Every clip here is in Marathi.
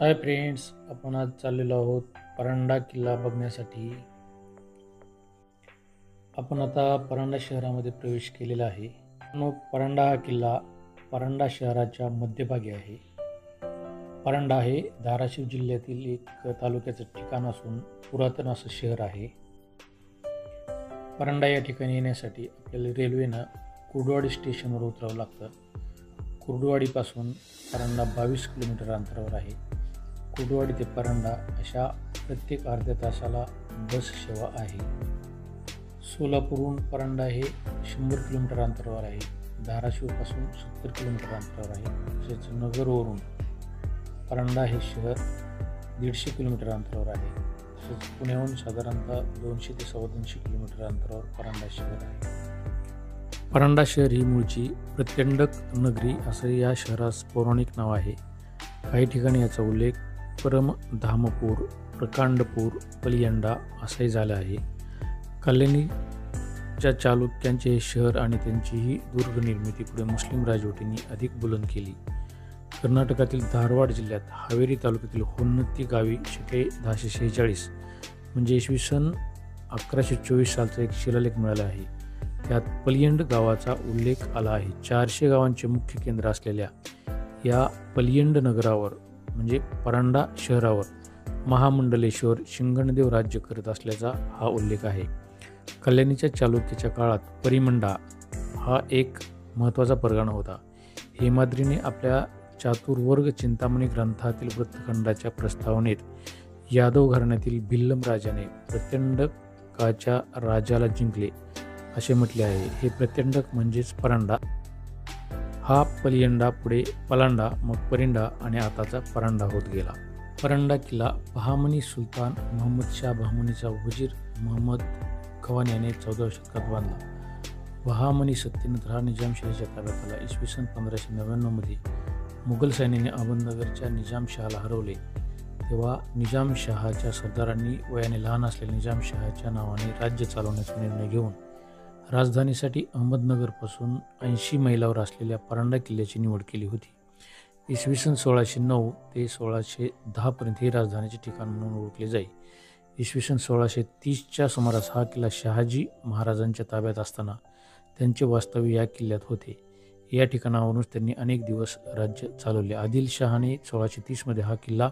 हाय फ्रेंड्स, आपण आज चाललेलो आहोत परांडा किल्ला बघण्यासाठी. आपण आता परांडा शहरामध्ये प्रवेश केलेला आहे. परांडा हा किल्ला परांडा शहराच्या मध्यभागी आहे. परांडा हे धाराशिव जिल्ह्यातील एक तालुक्याचं ठिकाण असून पुरातन असं शहर आहे. परांडा या ठिकाणी येण्यासाठी आपल्याला रेल्वेनं कुर्डुवाडी स्टेशनवर उतरावं लागतं. कुर्डुवाडीपासून परांडा 22 किलोमीटर अंतरावर आहे. कुर्डुवाडी ते परांडा अशा प्रत्येक अर्ध्या तासाला बस सेवा आहे. सोलापूरहून परांडा हे 100 किलोमीटर अंतरावर आहे. धाराशिवपासून 70 किलोमीटर अंतरावर आहे. तसेच नगरवरून परांडा हे शहर 150 किलोमीटर अंतरावर आहे. तसेच पुण्याहून साधारणतः 200 ते 250 किलोमीटर अंतरावर परांडा शहर आहे. परांडा शहर ही मूळची प्रत्यंडक नगरी असं या शहरास पौराणिक नाव आहे. काही ठिकाणी याचा उल्लेख परमधामपूर, प्रकांडपूर, पलियंडा असाही झाला आहे. कल्याणीच्या चालुक्यांचे हे शहर आणि त्यांची ही दुर्गनिर्मिती पुढे मुस्लिम राजवटींनी अधिक बुलंद केली. कर्नाटकातील धारवाड जिल्ह्यात हावेरी तालुक्यातील होन्नती गावी शके 1046 म्हणजे इसवी सन 1124 सालचा एक शिलालेख मिळाला आहे. त्यात पलियंड गावाचा उल्लेख आला आहे. 400 गावांचे मुख्य केंद्र असलेल्या या पलियंड नगरावर म्हणजे परांडा शहरावर महामंडलेश्वर शिंगणदेव राज्य करत असल्याचा हा उल्लेख आहे. कल्याणीच्या चालुक्याच्या काळात परिमंडा हा एक महत्त्वाचा परगणा होता. हेमाद्रीने आपल्या चातुर्वर्ग चिंतामणी ग्रंथातील वृत्तखंडाच्या प्रस्तावनेत यादव घराण्यातील भिल्लम राजाने प्रत्यंडकाच्या राजाला जिंकले असे म्हटले आहे. हे प्रत्यंडक म्हणजेच परांडा. हा पलियंडा पुढे पलांडा, मग परिंडा आणि आताचा परांडा होत गेला. परांडा किल्ला बहामनी सुलतान महम्मद शाह बहामनीचा वजीर महम्मद खवान याने 14व्या शतकात बांधला. बहामनी सत्तेनंतर हा निजामशाहीच्या ताब्यात आला. इसवी सन 1599 मध्ये मुघल सैन्याने अहमदनगरच्या निजामशहाला हरवले. तेव्हा निजामशहाच्या सरदारांनी वयाने लहान असलेल्या निजामशहाच्या नावाने राज्य चालवण्याचा निर्णय घेऊन राजधानीसाठी अहमदनगरपासून 80 मैलावर असलेल्या परांडा किल्ल्याची निवड केली होती. इसवी सन 1609 ते 1610 पर्यंत हे राजधानीचे ठिकाण म्हणून ओळखले जाई. इसवी सन 1630च्या सुमारास हा किल्ला शहाजी महाराजांच्या ताब्यात असताना त्यांचे वास्तव्य या किल्ल्यात होते. या ठिकाणावरूनच त्यांनी अनेक दिवस राज्य चालवले. आदिलशहाने 1630 मध्ये हा किल्ला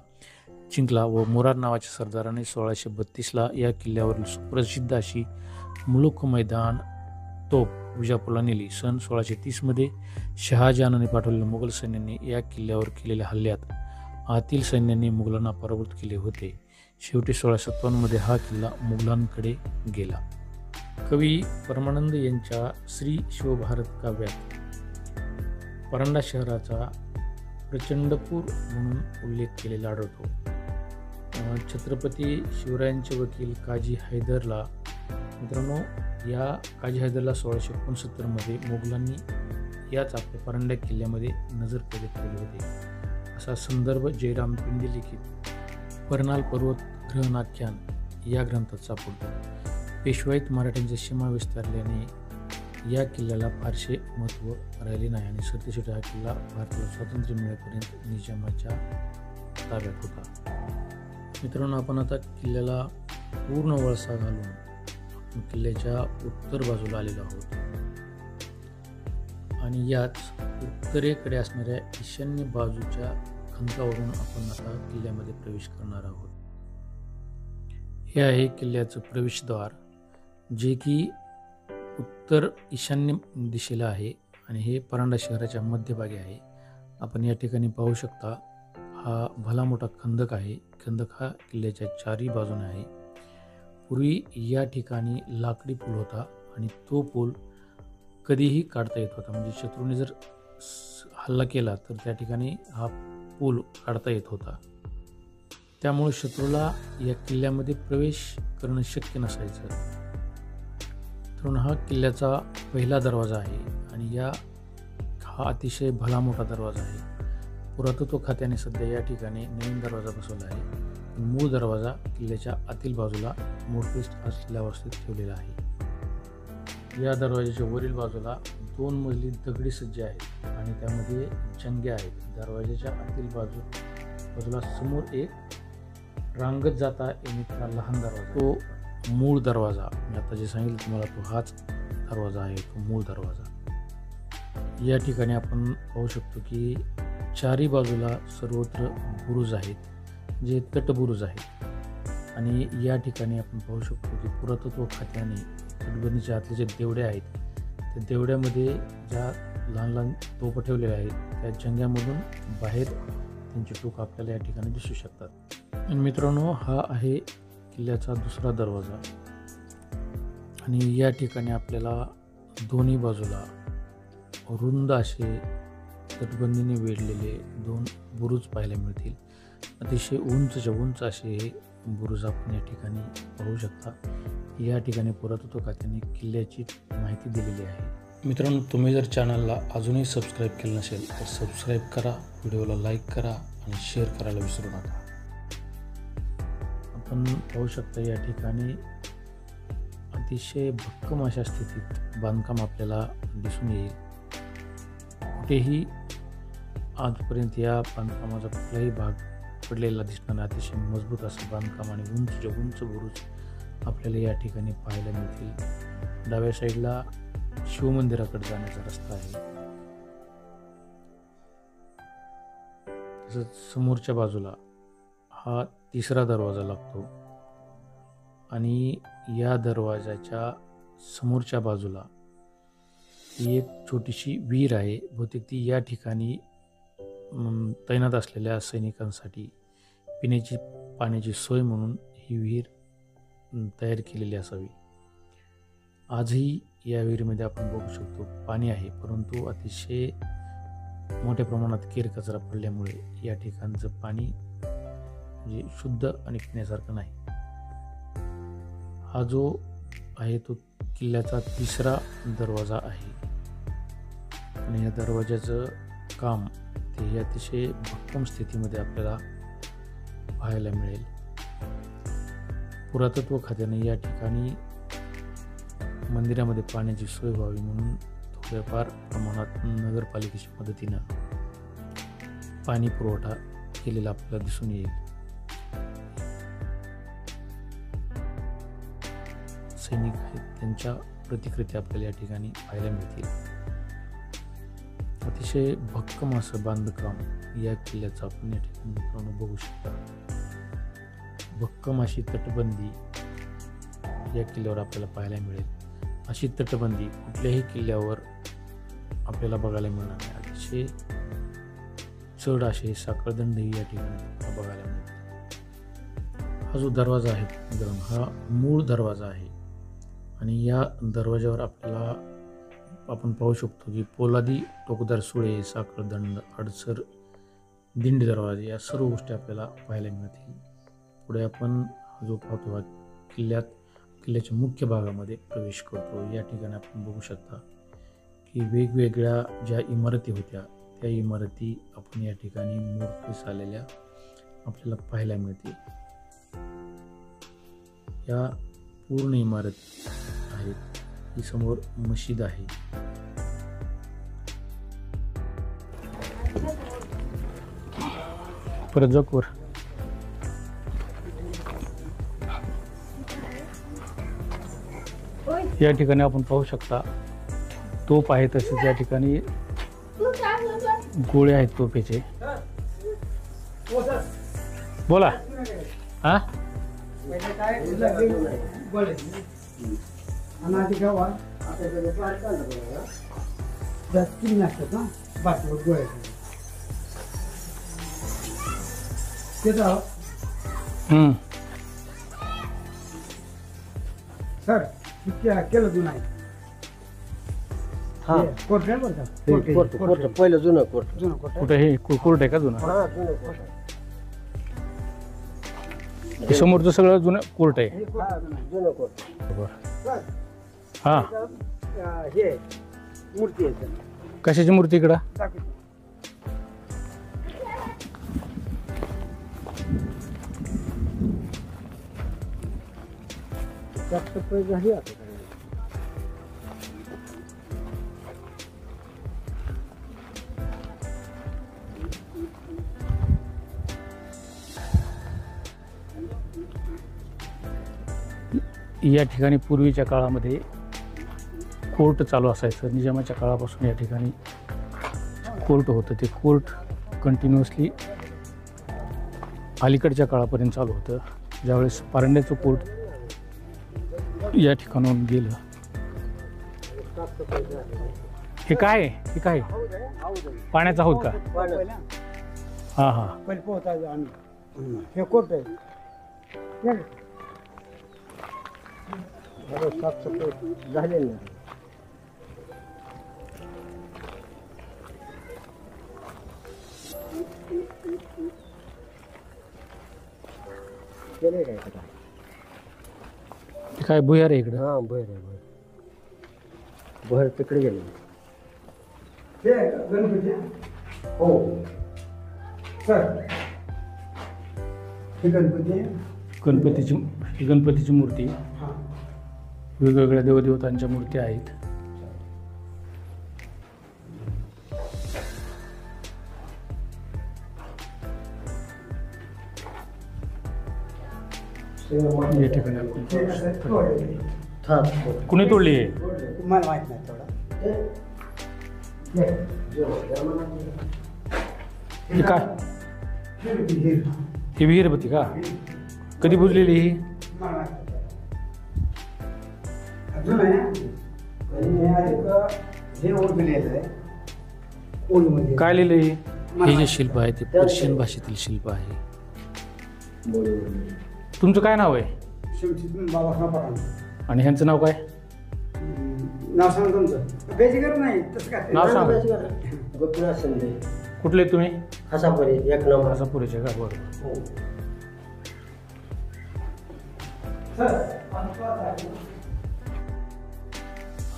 जिंकला व मुराद नावाच्या सरदाराने 1632ला या किल्ल्यावरील सुप्रसिद्ध अशी मुलुक मैदान तोफ विजापूरला नेली. सन 1630 मध्ये शहाजहानाने पाठवलेल्या मुघल सैन्याने या किल्ल्यावर केलेल्या हल्ल्यात आतील सैन्याने मुघलांना पराभूत केले होते. शेवटी 1657 मध्ये हा किल्ला मुघलांकडे गेला. कवी परमानंद यांच्या श्री शिवभारत काव्यात परांडा शहराचा प्रचंडपूर म्हणून उल्लेख केलेला आढळतो. छत्रपती शिवरायांचे वकील काजी हैदरला मित्रांनो, या काजी हैदरला 1669 मध्ये मुघलांनी याच आपल्या परांडा किल्ल्यामध्ये नजरकैद केले होते असा संदर्भ जयराम पिंडी लिखित परनाल पर्वत ग्रहणाख्यान या ग्रंथात सापडतो. पेशवाईत मराठ्यांच्या सीमा विस्तारल्याने या किल्ल्याला फारसे महत्त्व राहिले नाही आणि सरतेशेवटी हा किल्ला भारताला स्वातंत्र्य मिळेपर्यंत निजामाच्या ताब्यात होता. मित्रांनो, आपण आता किल्ल्याला पूर्ण वळसा घालून किल्ल्याच्या उत्तर बाजूला आलेलो आहोत आणि याच उत्तरेकडे असणाऱ्या ईशान्य बाजूच्या खंडावरून आपण आता किल्ल्यामध्ये प्रवेश करणार आहोत. हे आहे किल्ल्याचं प्रवेशद्वार जे की उत्तर ईशान्य दिशेला आहे आणि हे परांडा शहराच्या मध्यभागी आहे. आपण या ठिकाणी पाहू शकता, हा भला मोठा खंदक आहे. खंदक हा किल्ल्याच्या चारही बाजूने आहे. पूर्वी या ठिकाणी लाकडी पूल होता आणि तो पूल कधीही काढता येत होता. म्हणजे शत्रूने जर हल्ला केला तर त्या ठिकाणी हा पूल काढता येत होता. त्यामुळे शत्रूला या किल्ल्यामध्ये प्रवेश करणं शक्य नसायचं. म्हणून हा किल्ल्याचा पहिला दरवाजा आहे आणि हा अतिशय भला मोठा दरवाजा आहे. पुरातत्व खात्याने सध्या या ठिकाणी नवीन दरवाजा बसवला आहे. मूळ दरवाजा किल्ल्याच्या आतील बाजूला मोडपीस असलेल्या अवस्थेत ठेवलेला आहे. या दरवाजाच्या वरील बाजूला 2 मजली दगडी सज्जे आहेत आणि त्यामध्ये जंगे आहेत. दरवाजाच्या आतील बाजू बाजूला समोर एक रांगत जाता येण्याचा लहान दरवाजा, तो मूळ दरवाजा. मी आता जे सांगितलं तुम्हाला तो हाच दरवाजा आहे, तो मूळ दरवाजा. या ठिकाणी आपण पाहू शकतो की चारी बाजूला सर्वत्र बुरुज आहेत, जे तटबुरुज आहेत. आणि या ठिकाणी आपण पाहू शकतो की पुरातत्व खात्याने तटबंदीच्या आतले जे देवडे आहेत, त्या देवड्यामध्ये ज्या लहान लहान तोफ ठेवलेल्या आहेत, त्या जंग्यामधून बाहेर त्यांची टोक आपल्याला या ठिकाणी दिसू शकतात. मित्रांनो, हा आहे किल्ल्याचा दुसरा दरवाजा. आणि या ठिकाणी आपल्याला दोन्ही बाजूला रुंद असे तटबंदीने वेढलेले 2 बुरुज पाहायला मिळतील. अतिशय उंच असे हे बुरुज आपण या ठिकाणी पाहू शकता. या ठिकाणी पुरातत्व खात्याने किल्ल्याची माहिती दिलेली आहे. मित्रांनो, तुम्ही जर चॅनलला अजूनही सबस्क्राईब केलं नसेल तर सबस्क्राईब करा, व्हिडिओला लाईक करा आणि शेअर करायला विसरू नका. आपण पाहू शकता या ठिकाणी अतिशय भक्कम अशा स्थितीत बांधकाम आपल्याला दिसून येईल. कुठेही आजपर्यंत या बांधकामाचा कुठलाही भाग पडलेला दिसणार नाही. अतिशय मजबूत असं बांधकाम आणि उंच बुरुज आपल्याला या ठिकाणी पाहायला मिळतील. डाव्या साईडला शिवमंदिराकडे जाण्याचा रस्ता आहे. तसंच समोरच्या बाजूला हा तिसरा दरवाजा लागतो आणि या दरवाजाच्या समोरच्या बाजूला ही एक छोटीशी विहीर आहे. बहुतेक ती या ठिकाणी तैनात असलेल्या सैनिकांसाठी पिण्याची पाण्याची सोय म्हणून ही विहीर तयार केलेली असावी. आजही या विहिरीमध्ये आपण बघू शकतो पाणी आहे, परंतु अतिशय मोठ्या प्रमाणात केर कचरा पडल्यामुळे या ठिकाणचं पाणी म्हणजे शुद्ध आणि पिण्यासारखं नाही. हा जो आहे तो किल्ल्याचा तिसरा दरवाजा आहे आणि या दरवाजाचं काम ते अतिशय भक्कम स्थितीमध्ये आपल्याला पाहायला मिळेल. पुरातत्व खात्याने या ठिकाणी मंदिरामध्ये पाण्याची सोय व्हावी म्हणून थोड्याफार प्रमाणात नगरपालिकेच्या मदतीनं पाणी पुरवठा केलेला आपल्याला दिसून येईल. सैनिक आहेत त्यांच्या प्रतिकृती आपल्याला या ठिकाणी पाहायला मिळतील. अतिशय भक्कम असं बांधकाम या किल्ल्याचं आपण या ठिकाणी मित्रांनो बघू शकता. भक्कम अशी तटबंदी या किल्ल्यावर आपल्याला पाहायला मिळेल. अशी तटबंदी कुठल्याही किल्ल्यावर आपल्याला बघायला मिळणार नाही. अतिशय चढ असे साखळदंडही या ठिकाणी बघायला मिळते. हा जो दरवाजा आहे मित्रांनो, हा मूळ दरवाजा आहे आणि या दरवाजावर आपल्याला आपण पाहू शकतो की पोलादी टोकदार सुळे, साखळदंड, अडसर, दिंडी दरवाजे या सर्व गोष्टी आपल्याला पाहायला मिळतील. पुढे आपण जो पाहतो किल्ल्याच्या मुख्य भागामध्ये प्रवेश करतो. या ठिकाणी आपण बघू शकता की वेगवेगळ्या ज्या इमारती होत्या त्या इमारती आपण या ठिकाणी मोडकळीस आलेल्या आपल्याला पाहायला मिळतील. या पूर्ण इमारती आहेत. ही समोर मशीद आहे. परत जकवर या ठिकाणी आपण पाहू शकता तोफ आहे. तसेच या ठिकाणी गोळे आहेत तोफेचे. बोला. हा सर केलं जुनं आहे. हा कोर्ट आहे बरं का? कोर्ट पहिलं जुनं कोर्ट. कुठे हे कोर्ट आहे का जुना? हा जुनं कोर्ट. हे समोरचं सगळं जुनं कोर्ट आहे. जुनं कोर्ट. सर हा, हे मूर्ती आहे. कशाची मूर्ती इकडं? दाखवतो. साफसफाई झाली आता. या ठिकाणी पूर्वीच्या काळामध्ये कोर्ट चालू असायचं. निजामाच्या काळापासून या ठिकाणी कोर्ट होतं. ते कोर्ट कंटिन्युअसली अलीकडच्या काळापर्यंत चालू होतं. ज्यावेळेस पारंड्याचं कोर्ट या ठिकाणाहून गेलं. हे काय आहे? हे काय आहे? पाण्याचा हौद का? हां हां. पहिले पोहतायचं आम्ही. हे कोट आहे. हे बरं साफसफाई झालेली नाही. केले काय का? हे काय भुयार आहे इकडं? हां बरं आहे बरं. बरं तिकडे गेले. हे गणपती. हो सर, हे गणपती आहे. ही गणपतीची मूर्ती. हां. वेगवेगळ्या देवदेवतांच्या मूर्ती आहेत. या ठिकाणी आपण हे कसं आहे? तोडलेलं आहे. थांब. कुणी तोडली आहे? मला माहित नाही थोडं. हे काय? ही विहीर होती का? कधी बुजलेली ही? अजून आहे. आणि हे ओळखलेलं आहे. ओळीमध्ये काय लिहिलंय? हे जे शिल्प आहे ते पर्शियन भाषेतील शिल्प आहे. तुमचं काय नाव आहे? शेवटी बाबासाहेब पठाण. आणि ह्यांचं नाव काय? नाव सांगा तुमचं. बेजिगर नाही तसं काय. नाव सांगा. गोपीनाथ शिंदे. कुठले तुम्ही? हसापुरी एक नंबर. असापुरीचे का? बरोबर. हो.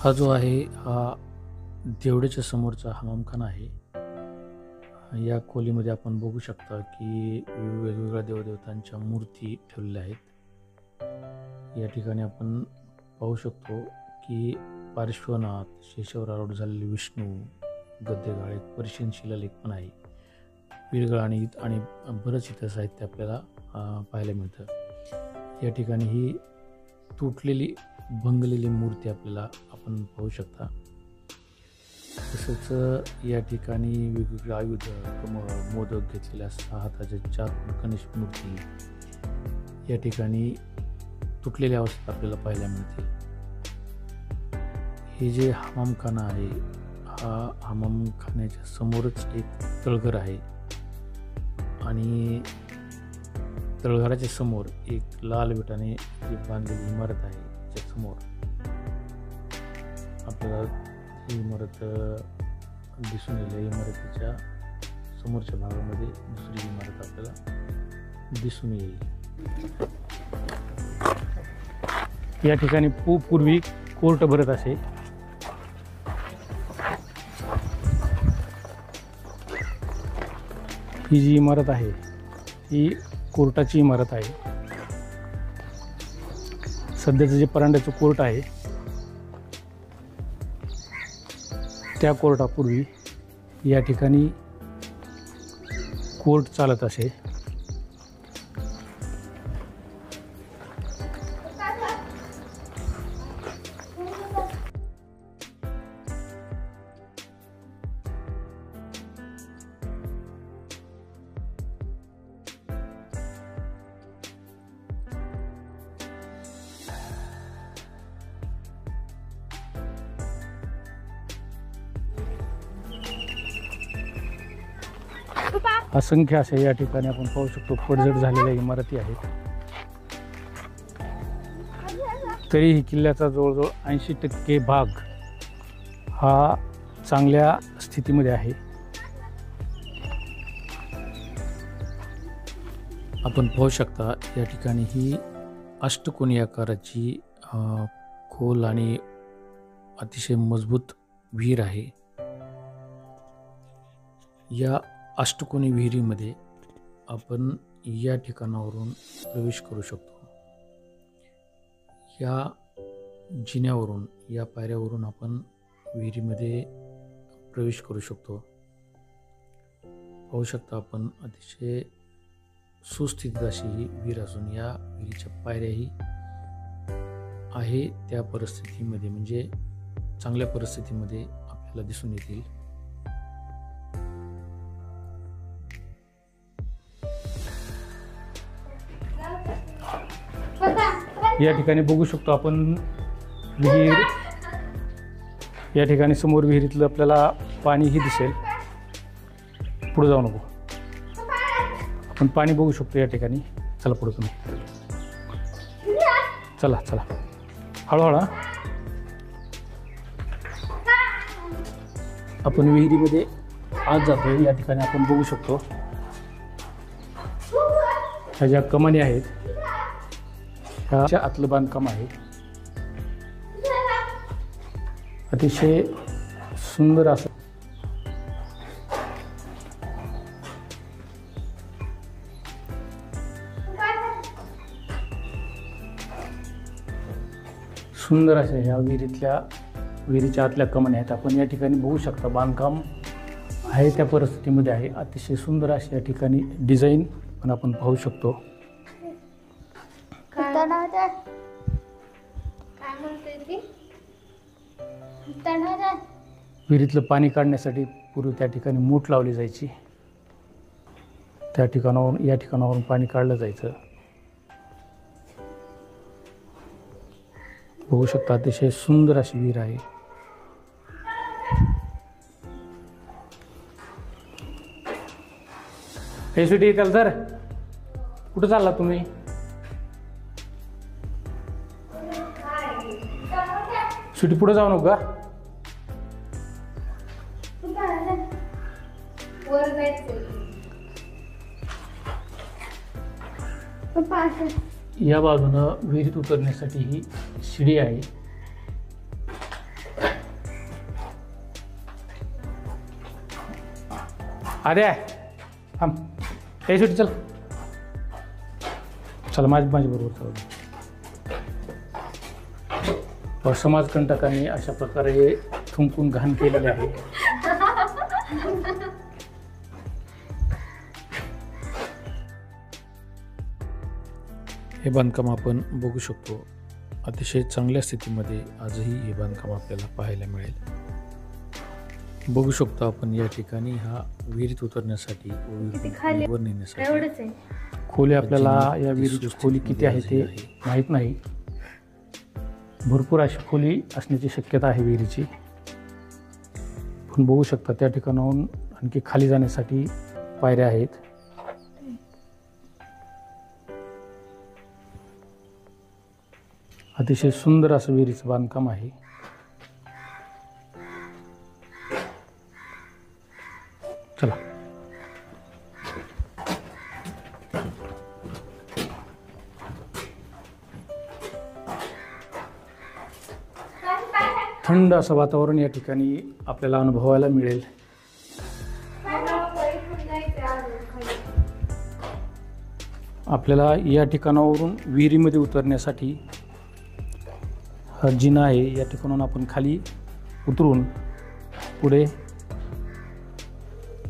हा जो आहे हा देवड्याच्या समोरचा हमामखाना आहे. या खोलीमध्ये आपण बघू शकता की वेगवेगळ्या देवदेवतांच्या मूर्ती ठेवलेल्या आहेत. या ठिकाणी आपण पाहू शकतो की पार्श्वनाथ, शेषावर आरूढ झालेले विष्णू, गद्देगाळ, एक पर्शियन शिलालेख पण आहे. पिळगळ आणि बरंच इथं साहित्य आपल्याला पाहायला मिळतं. या ठिकाणी ही तुटलेली भंगलेली मूर्ती आपल्याला आपण पाहू शकता. तसंच या ठिकाणी वेगवेगळे आयुध, कमळ, मोदक घेतलेल्या 6 हाताच्या 4 गणेश मूर्ती या ठिकाणी तुटलेल्या अवस्थेत आपल्याला पाहायला मिळते. हे जे हमामखाना आहे, हा हमामखान्याच्या समोरच एक तळघर आहे आणि तळघराच्या समोर एक लाल विटाने बांधलेली इमारत आहे. त्याच्या समोर आपल्याला ही इमारत दिसून येईल. इमारतीच्या समोरच्या भागामध्ये दुसरी इमारत आपल्याला दिसून येईल. या ठिकाणी पूर्वी कोर्ट भरत असे. ही जी इमारत आहे ही कोर्टाची इमारत आहे. सध्याचं जे परांड्याचं कोर्ट आहे त्या कोर्टापूर्वी या ठिकाणी कोर्ट चालत असे. असंख्य असे या ठिकाणी आपण पाहू शकतो पडझड झालेल्या इमारती आहेत. तरीही किल्ल्याचा जवळजवळ 80% भाग हा चांगल्या स्थितीमध्ये आहे. आपण पाहू शकता या ठिकाणी ही अष्टकोनी आकाराची खोल आणि अतिशय मजबूत विहीर आहे. या अष्टकोनी विहिरीमध्ये आपण या ठिकाणावरून प्रवेश करू शकतो. या जिन्यावरून, या पायऱ्यावरून आपण विहिरीमध्ये प्रवेश करू शकतो. पाहू शकता आपण अतिशय सुस्थितीत अशी ही विहीर असून या विहिरीच्या पायऱ्याही आहे त्या परिस्थितीमध्ये म्हणजे चांगल्या परिस्थितीमध्ये आपल्याला दिसून येतील. या ठिकाणी बघू शकतो आपण विहीर. या ठिकाणी समोर विहिरीतलं आपल्याला पाणीही दिसेल. पुढे जाऊ नको, आपण पाणी बघू शकतो या ठिकाणी. चला पुढे तुम्ही, चला चला हळूहळू. आपण विहिरीमध्ये आज जातोय. या ठिकाणी आपण बघू शकतो ह्या ज्या कमानी आहेत ह्याच्या आतलं बांधकाम आहे. अतिशय सुंदर असं सुंदर अशा ह्या विहिरीच्या आतल्या कमानी आहेत. आपण या ठिकाणी बघू शकता बांधकाम आहे त्या परिस्थितीमध्ये आहे. अतिशय सुंदर अशी या ठिकाणी डिझाईन पण आपण पाहू शकतो. विहिरीतलं पाणी काढण्यासाठी पूर्वी त्या ठिकाणी मूठ लावली जायची. त्या ठिकाणावरून या ठिकाणावरून पाणी काढलं जायचं. बघू शकता अतिशय सुंदर अशी विहीर आहे. हे सुटी त्याला सर कुठं चालला तुम्ही? सुटी पुढे जाऊ नका. या बाजूनं विहिरीत उतरण्यासाठी ही शिडी आहे. अरे थांब, हे सुटी चल चला माझ्या बरोबर चल. समाजकंटकांनी अशा प्रकारे थुंकून घाण केलेले आहे. हे बांधकाम आपण बघू शकतो. अतिशय चांगल्या स्थितीमध्ये आजही हे बांधकाम आपल्याला पाहायला मिळेल. बघू शकतो आपण या ठिकाणी हा विहिरीत उतरण्यासाठी वर नेण्यासाठी खोली. आपल्याला या विहिरीची खोली किती आहे ते माहीत नाही. भरपूर अशी खोली असण्याची शक्यता आहे विहिरीची. पण बघू शकता त्या ठिकाणाहून आणखी खाली जाण्यासाठी पायऱ्या आहेत. अतिशय सुंदर असं विहिरीचं बांधकाम आहे. चला थंड असं वातावरण या ठिकाणी आपल्याला अनुभवायला मिळेल. आपल्याला या ठिकाणावरून विहिरीमध्ये उतरण्यासाठी हा जिना आहे. या ठिकाणाहून आपण खाली उतरून पुढे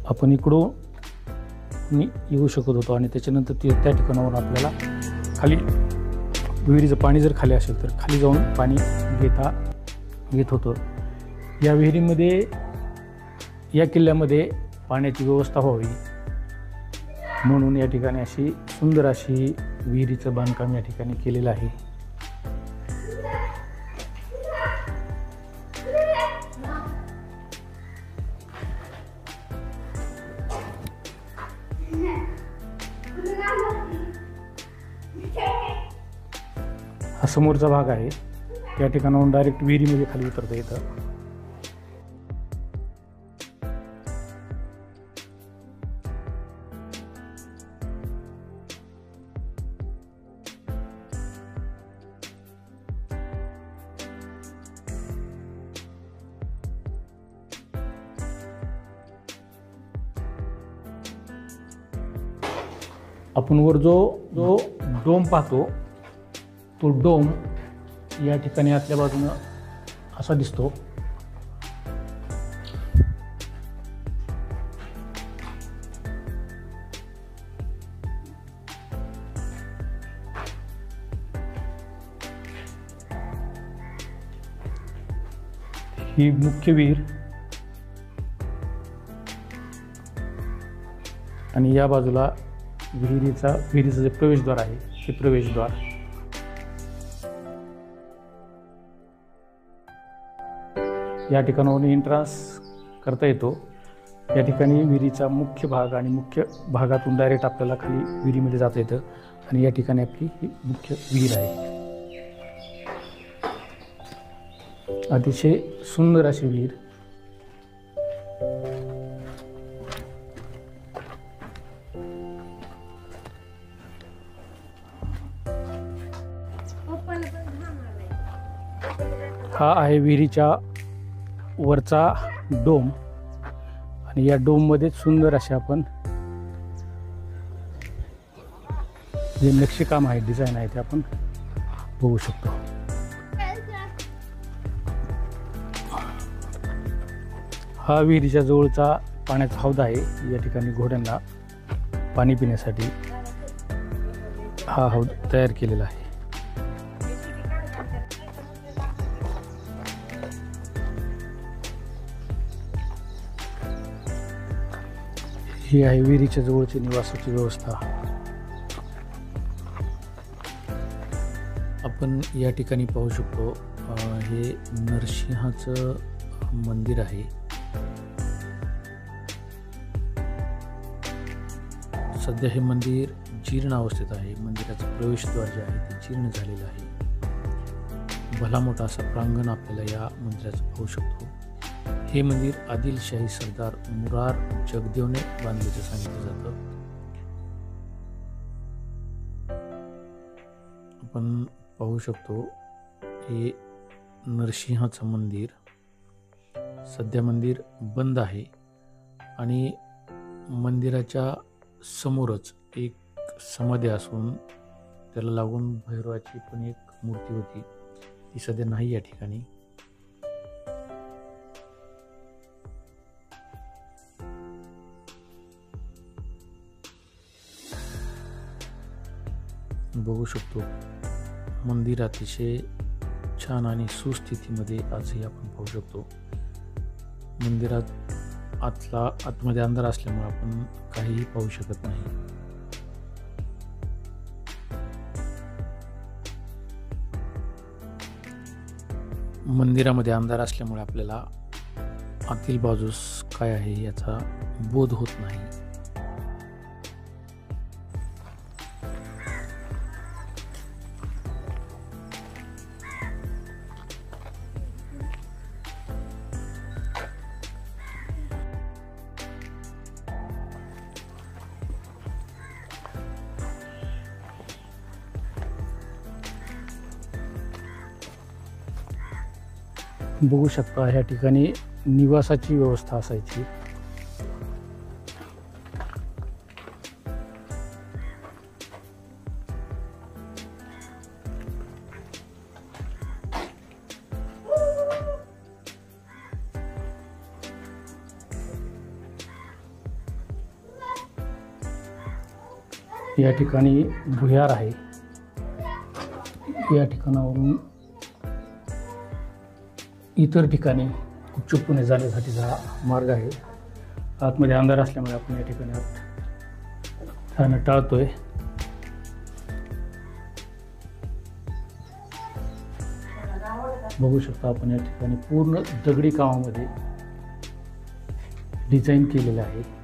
आपण इकडून येऊ शकत होतो आणि त्याच्यानंतर त्या ठिकाणावरून आपल्याला खाली विहिरीचं पाणी जर खाली असेल तर खाली जाऊन पाणी घेत होतं. या विहिरीमध्ये या किल्ल्यामध्ये पाण्याची व्यवस्था व्हावी म्हणून या ठिकाणी अशी सुंदर अशी विहिरीचं बांधकाम या ठिकाणी केलेलं आहे. हा समोरचा भाग आहे. या ठिकाणाहून डायरेक्ट विहिरीमध्ये खाली उतरता येतं. आपण वर जो डोम पाहतो तो डोम या ठिकाणी आतल्या बाजूनं असा दिसतो. ही मुख्य विहीर आणि या बाजूला विहिरीचं जे प्रवेशद्वार आहे ते प्रवेशद्वार. या ठिकाणावरून एंट्रन्स करता येतो. या ठिकाणी विहिरीचा मुख्य भाग आणि मुख्य भागातून डायरेक्ट आपल्याला खाली विहिरीमध्ये जाता येतं आणि या ठिकाणी आपली ही मुख्य विहीर आहे. अतिशय सुंदर अशी विहीर. हा आहे विहिरीच्या वरचा डोम आणि या डोममध्ये सुंदर असे आपण जे नक्षीकाम आहे, डिझाईन आहे ते आपण बघू शकतो. हा विहिरीच्या जवळचा पाण्याचा हौद आहे. या ठिकाणी घोड्यांना पाणी पिण्यासाठी हा हौद तयार केलेला आहे. ही आहे विहिरीच्या जवळची निवासाची व्यवस्था. आपण या ठिकाणी पाहू शकतो हे नरसिंहाचं मंदिर आहे. सध्या हे मंदिर जीर्ण अवस्थेत आहे. मंदिराचं प्रवेशद्वार जे आहे ते जीर्ण झालेलं आहे. भला मोठा असा प्रांगण आपल्याला या मंदिराचं पाहू शकतो. हे मंदिर आदिलशाही सरदार मुरार जगदेवने बांधल्याचं सांगितलं जातं. आपण पाहू शकतो हे नरसिंहाचं मंदिर. सध्या मंदिर बंद आहे आणि मंदिराच्या समोरच एक समाधी असून त्याला लागून भैरवाची पण एक मूर्ती होती, ती सध्या नाही या ठिकाणी. बघू शकतो मंदिर अतिशय छान आणि सुस्थितीमध्ये आजही आपण पाहू शकतो. मंदिरात आतमध्ये अंधार असल्यामुळे आपण काहीही पाहू शकत नाही. मंदिरामध्ये अंधार असल्यामुळे आपल्याला आतील बाजूस काय आहे याचा बोध होत नाही. बघू शकता ह्या ठिकाणी निवासाची व्यवस्था असायची. या ठिकाणी भुयार आहे. या ठिकाणावरून इतर ठिकाणी गुपचूपपणे जाण्यासाठीचा मार्ग आहे. आतमध्ये अंधार असल्यामुळे आपण या ठिकाणी जाणं टाळतोय. बघू शकता आपण या ठिकाणी पूर्ण दगडी कामामध्ये डिझाईन केलेलं आहे.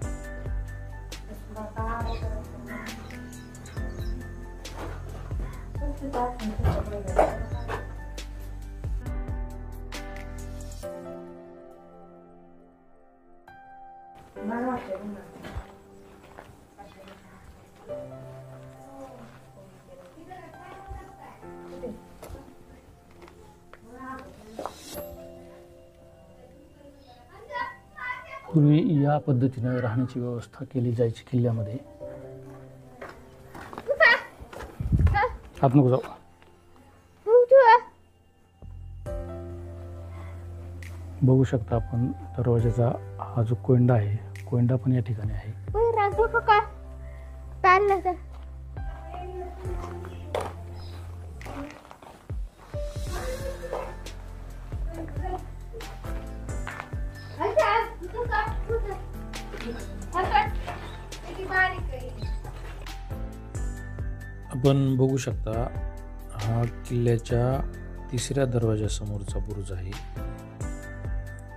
पूर्वी या पद्धतीने राहण्याची व्यवस्था केली जायची किल्ल्यामध्ये. आत नको जाऊ. बघू शकता आपण दरवाजाचा हा जो कोयंडा आहे, कोयंडा पण या ठिकाणी आहे. आपण बघू शकता हा किल्ल्याच्या तिसऱ्या दरवाजासमोरचा बुरुज आहे.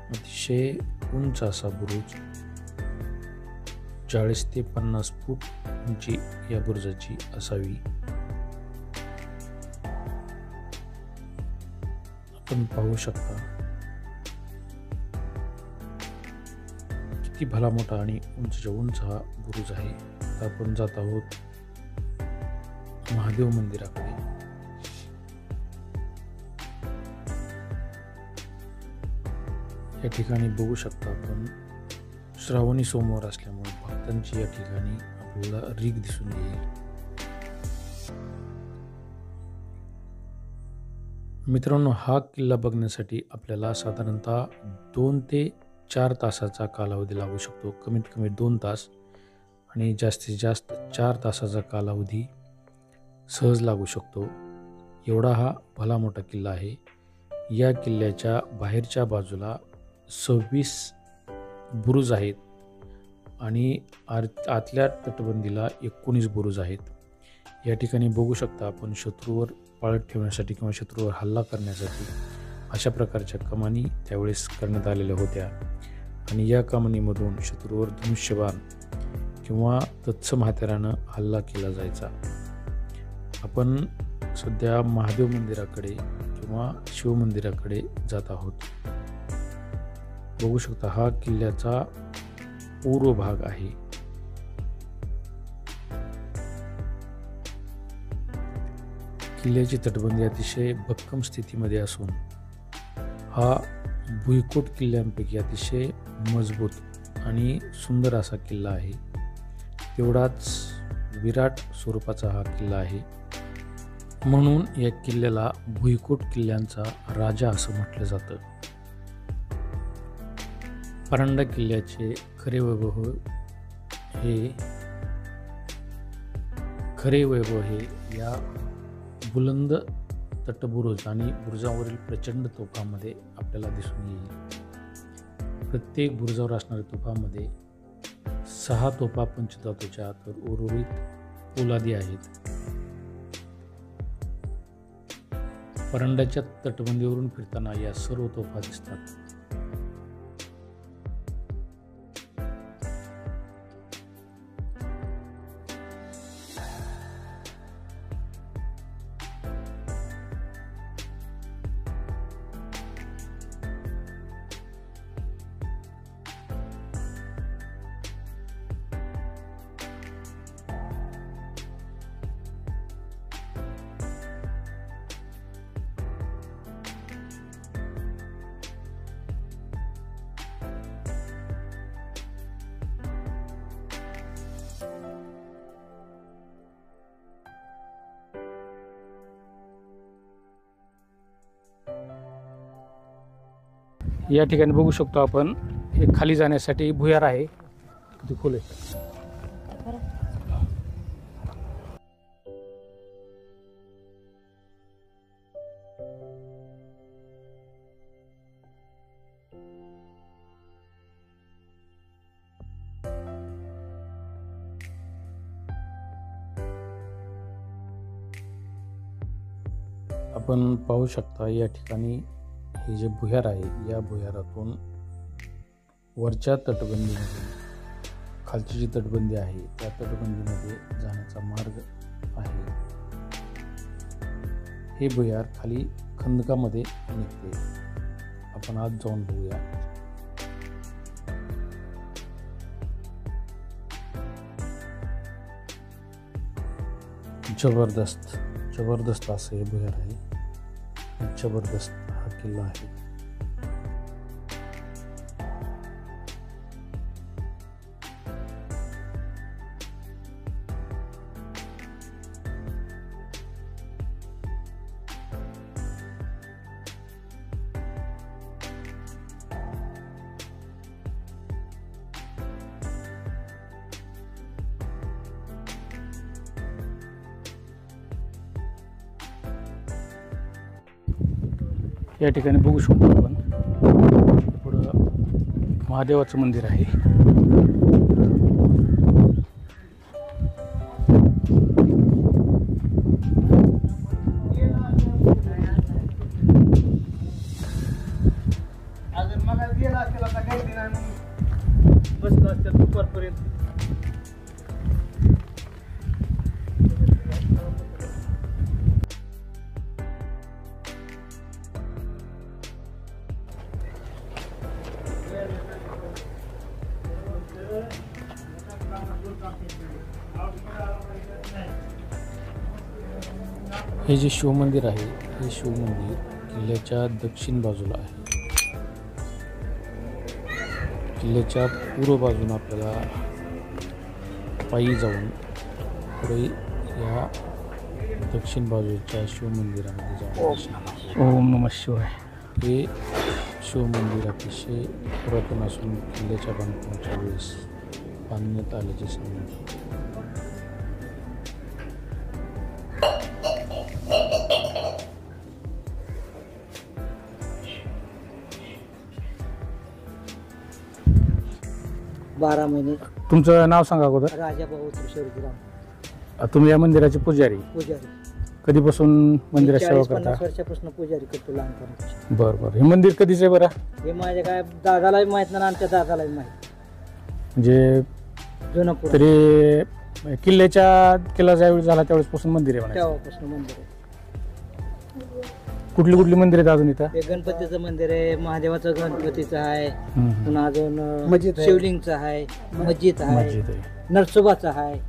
अतिशय उंच असा बुरुज, 40 ते 50 फूट उंची या बुरुजाची असावी. आपण पाहू शकता किती भला मोठा आणि उंचच्या उंच हा बुरुज आहे. आता आपण जात आहोत महादेव मंदिराकडे. या ठिकाणी बघू शकता आपण श्रावणी सोमवार असल्यामुळे भक्तांची या ठिकाणी आपल्याला रीग दिसून येईल. मित्रांनो, हा किल्ला बघण्यासाठी आपल्याला साधारणतः 2 ते 4 तासाचा कालावधी लागू शकतो. कमीत कमी 2 तास आणि जास्तीत जास्त 4 तासाचा कालावधी सहज लागू शकतो. एवढा हा भला मोठा किल्ला आहे. या किल्ल्याच्या बाहेरच्या बाजूला 26 बुरुज आहेत आणि आतल्या तटबंदीला 19 बुरुज आहेत. या ठिकाणी बघू शकता आपण शत्रूवर पाळत ठेवण्यासाठी किंवा शत्रूवर हल्ला करण्यासाठी अशा प्रकारच्या कमानी त्यावेळेस करण्यात आलेल्या होत्या आणि या कमानीमधून शत्रूवर धनुष्यबाण किंवा तत्सम हत्यारानं हल्ला केला जायचा. आपण सध्या महादेव मंदिराकडे किंवा शिवमंदिराकडे जात आहोत. बघू शकता हा किल्ल्याचा पूर्व भाग आहे. किल्ल्याची तटबंदी अतिशय भक्कम स्थितीमध्ये असून हा भुईकोट किल्ल्यांपैकी अतिशय मजबूत आणि सुंदर असा किल्ला आहे. तेवढाच विराट स्वरूपाचा हा किल्ला आहे. म्हणून या किल्ल्याला भुईकोट किल्ल्यांचा राजा असं म्हटलं जातं. परांडा किल्ल्याचे खरे वैभव हे या बुलंद तटबुरुज आणि बुरुजावरील प्रचंड तोफांमध्ये आपल्याला दिसून येईल. प्रत्येक बुरुजावर असणाऱ्या तोफांमध्ये 6 तोफा पंचधातूच्या तर उर्वरित पोलादी आहेत. परांड्याच्या तटबंदीवरून फिरताना या सर्व तोफा दिसतात. या ठिकाणी बघू शकतो आपण हे खाली जाण्यासाठी भुयार आहे. किती खोल आहे. आपण पाहू शकता या ठिकाणी हे जे भुयार आहे या भुयारातून वरच्या तटबंदीमध्ये खालची जी तटबंदी आहे त्या तटबंदीमध्ये जाण्याचा मार्ग आहे. हे भुयार खाली खंदकामध्ये निघते. आपण आज जाऊन बघूया. जबरदस्त असं हे भुयार आहे. जबरदस्त हा किल्ला आहे. या ठिकाणी बघू शकतो आपण पुढं महादेवाचं मंदिर आहे. हे जे शिवमंदिर आहे हे शिवमंदिर किल्ल्याच्या दक्षिण बाजूला आहे. किल्ल्याच्या पूर्व बाजूने आपल्याला पायी जाऊन पुढे या दक्षिण बाजूच्या शिवमंदिरामध्ये जाऊन ओम नमः शिवाय. हे शिवमंदिर अतिशय पुरातन असून किल्ल्याच्या बांधकामाच्या वेळेस बांधण्यात आल्याचे सांगतात. बारा महिने तुमचं नाव सांगा अगोदर. राजा भाऊ तुळशीराम तुम्ही या मंदिराचे पुजारी. पुजारी. कधीपासून मंदिरात सेवा 40-50 करता? वर्षापासून पुजारी करतो लहानपणापासून. बरं बरं. हे मंदिर कधीच आहे बरं? हे माझ्या काय दादालाही माहित नाही, आमच्या दादालाही माहित. म्हणजे जुनं पुराण तरी किल्ला ज्यावेळी झाला त्यावेळेस मंदिर आहे म्हणायचं. तेव्हापासून मंदिर आहे. कुठली कुठली मंदिर आहेत अजून इथं? हे गणपतीचं मंदिर आहे, महादेवाचं गणपतीचं आहे, पुन्हा अजून मस्जिद आहे. शिवलिंगचं आहे, मस्जिद आहे, मस्जिद आहे. नरसोबाचं आहे.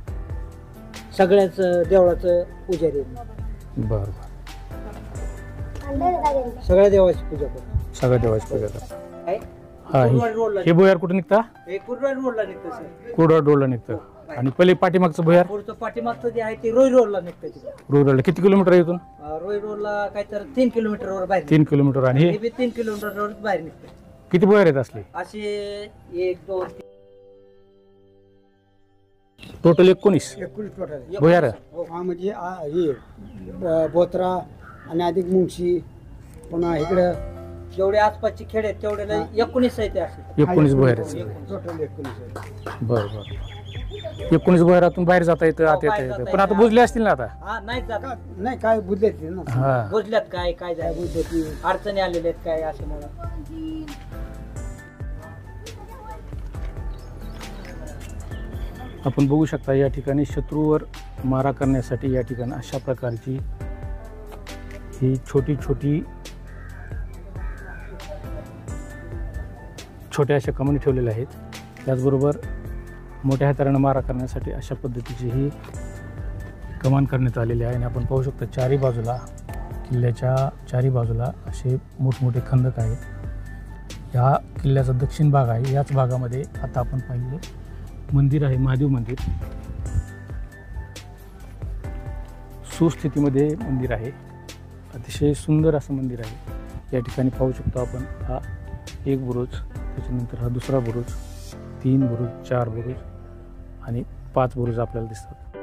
सगळ्याच देवळाचं पुजारी आहे. बरं बरं. सगळ्या देवाची पूजा करतो. सगळ्या देवाची पूजा करता. काय? हा कुर्डवाडी रोडला हे भुयार कुठे निघता? हे कुर्डवाडी रोडला निघतं सर. कुर्डवाड रोडला निघतं. आणि पहिले पाठीमागचं भुयार पुढचं पाठीमागचं जे आहे ते रोई रोडला निघतं तिकडे. रोडला किती किलोमीटर आहे इथून? रोई रोडला काय तर 3 किलोमीटरवर बाहेर 3 किलोमीटर. आणि हे हे बी 3 किलोमीटरवर बाहेर निघतं. किती भुयार आहेत असले? असे 1 2 टोटल 19 19 टोटल आहे. भुयार. हा म्हणजे हे बोत्रा आणि अधिक मुंगशी पुन्हा इकडं जेवढे आसपासचे खेड आहेत तेवढे 19 आहे ते असे. 19 भुयार आहेत. टोटल 19 आहे. बरं बरं. 19 भुयारातून बाहेर जाता येतं, आत येता येतं. पण आता बुजले असतील ना आता? हा नाही जात. नाही काय बुद्धे ना हा. बुजल्यात काय काय काय झालं, बुद्धे अडचणी आलेल्या आहेत काय असं मला. आपण बघू शकता या ठिकाणी शत्रूवर मारा करण्यासाठी या ठिकाणी अशा प्रकारची ही छोट्या अशा कमानी ठेवलेल्या आहेत. त्याचबरोबर मोठ्या हातारानं मारा करण्यासाठी अशा पद्धतीची ही कमान करण्यात आलेली आहे. आणि आपण पाहू शकता चारी बाजूला किल्ल्याच्या चारी बाजूला असे मोठमोठे खंदक आहेत. ह्या किल्ल्याचा दक्षिण भाग आहे. याच भागामध्ये आता आपण पाहिलं मंदिर आहे, महादेव मंदिर. सुस्थितीमध्ये मंदिर आहे. अतिशय सुंदर असं मंदिर आहे. या ठिकाणी पाहू शकतो आपण हा एक बुरुज, त्याच्यानंतर हा दुसरा बुरुज, 3 बुरुज, 4 बुरुज आणि 5 बुरुज आपल्याला दिसतात.